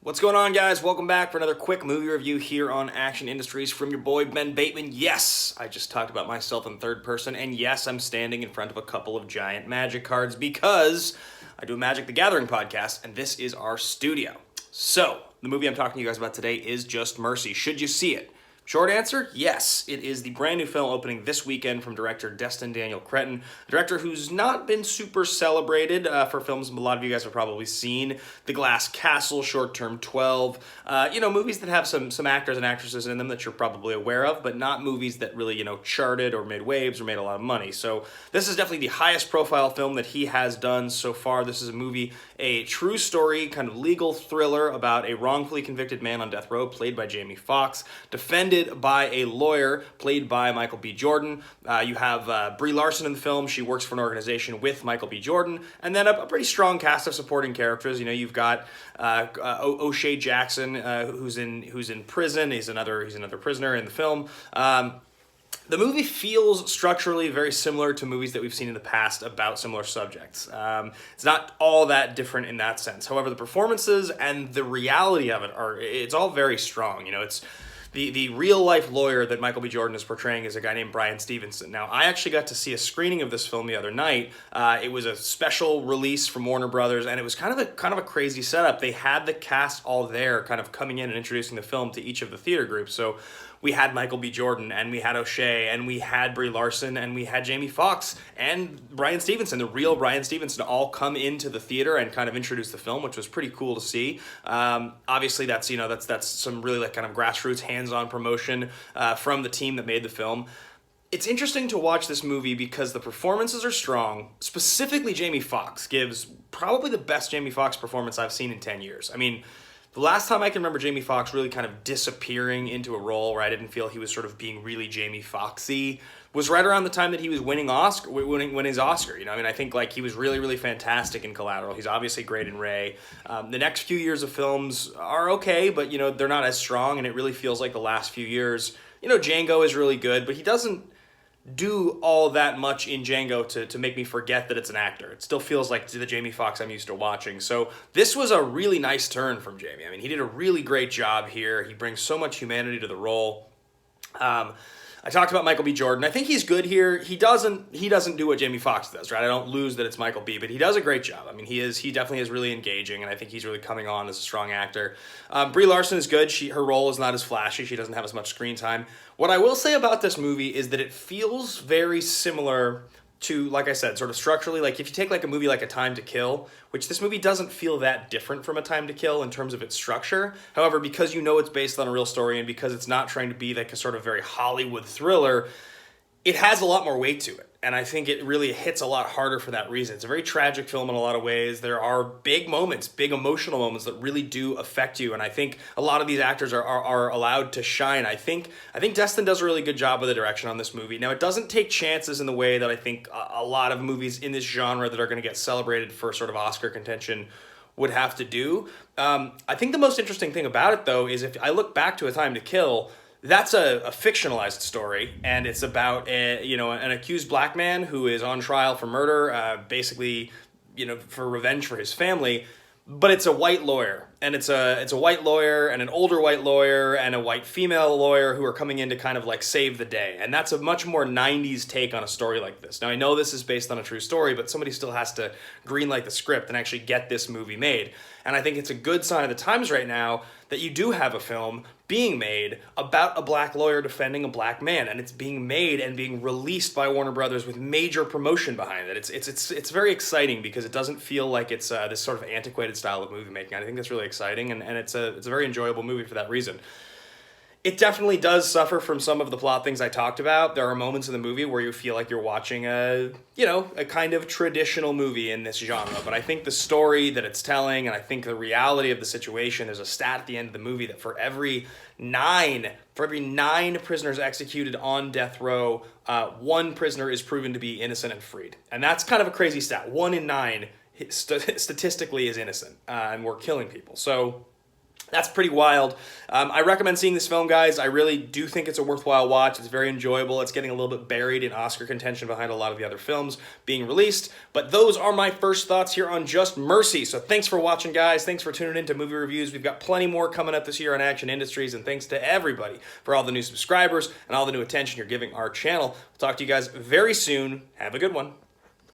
What's going on, guys? Welcome back for another quick movie review here on Action Industries from your boy, Ben Bateman. Yes, I just talked about myself in third person, and yes, I'm standing in front of a couple of giant Magic cards because I do a Magic the Gathering podcast, and this is our studio. So, the movie I'm talking to you guys about today is Just Mercy. Should you see it? Short answer, yes. It is the brand new film opening this weekend from director Destin Daniel Cretton, a director who's not been super celebrated for films a lot of you guys have probably seen. The Glass Castle, Short Term 12, movies that have some actors and actresses in them that you're probably aware of, but not movies that really, charted or made waves or made a lot of money. So this is definitely the highest profile film that he has done so far. This is a movie, a true story, kind of legal thriller about a wrongfully convicted man on death row, played by Jamie Foxx, defended by a lawyer played by Michael B. Jordan. You have Brie Larson in the film. She works for an organization with Michael B. Jordan, and then a pretty strong cast of supporting characters. You've got O'Shea Jackson, who's in prison. He's another prisoner in the film. The movie feels structurally very similar to movies that we've seen in the past about similar subjects. It's not all that different in that sense. However, the performances and the reality of it's all very strong. It's the real-life lawyer that Michael B. Jordan is portraying is a guy named Bryan Stevenson. Now, I actually got to see a screening of this film the other night. It was a special release from Warner Brothers, and it was kind of a crazy setup. They had the cast all there, kind of coming in and introducing the film to each of the theater groups. So we had Michael B. Jordan, and we had O'Shea, and we had Brie Larson, and we had Jamie Foxx, and Bryan Stevenson, the real Bryan Stevenson, all come into the theater and kind of introduce the film, which was pretty cool to see. Obviously, that's some really kind of grassroots, hands-on promotion from the team that made the film. It's interesting to watch this movie because the performances are strong. Specifically, Jamie Foxx gives probably the best Jamie Foxx performance I've seen in 10 years. I mean, the last time I can remember Jamie Foxx really kind of disappearing into a role where I didn't feel he was sort of being really Jamie Foxxy was right around the time that he was winning his Oscar. I think he was really, really fantastic in Collateral. He's obviously great in Ray. The next few years of films are okay, but they're not as strong, and it really feels like the last few years. Django is really good, but he doesn't do all that much in Django to make me forget that it's an actor. It still feels like the Jamie Foxx I'm used to watching. So this was a really nice turn from Jamie. I mean, he did a really great job here. He brings so much humanity to the role. I talked about Michael B. Jordan. I think he's good here. He doesn't do what Jamie Foxx does, right? I don't lose that it's Michael B., but he does a great job. I mean, he definitely is really engaging, and I think he's really coming on as a strong actor. Brie Larson is good. Her role is not as flashy. She doesn't have as much screen time. What I will say about this movie is that it feels very similar to, like I said, sort of structurally, if you take a movie like A Time to Kill, which this movie doesn't feel that different from A Time to Kill in terms of its structure. However, because it's based on a real story and because it's not trying to be a sort of very Hollywood thriller, it has a lot more weight to it. And I think it really hits a lot harder for that reason. It's a very tragic film in a lot of ways. There are big moments, big emotional moments that really do affect you. And I think a lot of these actors are allowed to shine. I think Destin does a really good job with the direction on this movie. Now, it doesn't take chances in the way that I think a lot of movies in this genre that are going to get celebrated for sort of Oscar contention would have to do. I think the most interesting thing about it, though, is if I look back to A Time to Kill, that's a fictionalized story, and it's about an accused black man who is on trial for murder, basically, for revenge for his family. But it's a white lawyer, and it's a white lawyer and an older white lawyer and a white female lawyer who are coming in to kind of save the day. And that's a much more 90s take on a story like this. Now, I know this is based on a true story, but somebody still has to greenlight the script and actually get this movie made. And I think it's a good sign of the times right now that you do have a film being made about a black lawyer defending a black man, and it's being made and being released by Warner Brothers with major promotion behind it. It's very exciting because it doesn't feel like it's this sort of antiquated style of movie making. I think that's really exciting, and it's a very enjoyable movie for that reason. It definitely does suffer from some of the plot things I talked about. There are moments in the movie where you feel like you're watching a kind of traditional movie in this genre. But I think the story that it's telling, and I think the reality of the situation, there's a stat at the end of the movie that for every nine prisoners executed on death row, one prisoner is proven to be innocent and freed. And that's kind of a crazy stat. 1 in 9 statistically is innocent, and we're killing people. So That's pretty wild. I recommend seeing this film, guys. I really do think it's a worthwhile watch. It's very enjoyable. It's getting a little bit buried in Oscar contention behind a lot of the other films being released. But those are my first thoughts here on Just Mercy. So thanks for watching, guys. Thanks for tuning in to Movie Reviews. We've got plenty more coming up this year on Action Industries. And thanks to everybody for all the new subscribers and all the new attention you're giving our channel. We'll talk to you guys very soon. Have a good one.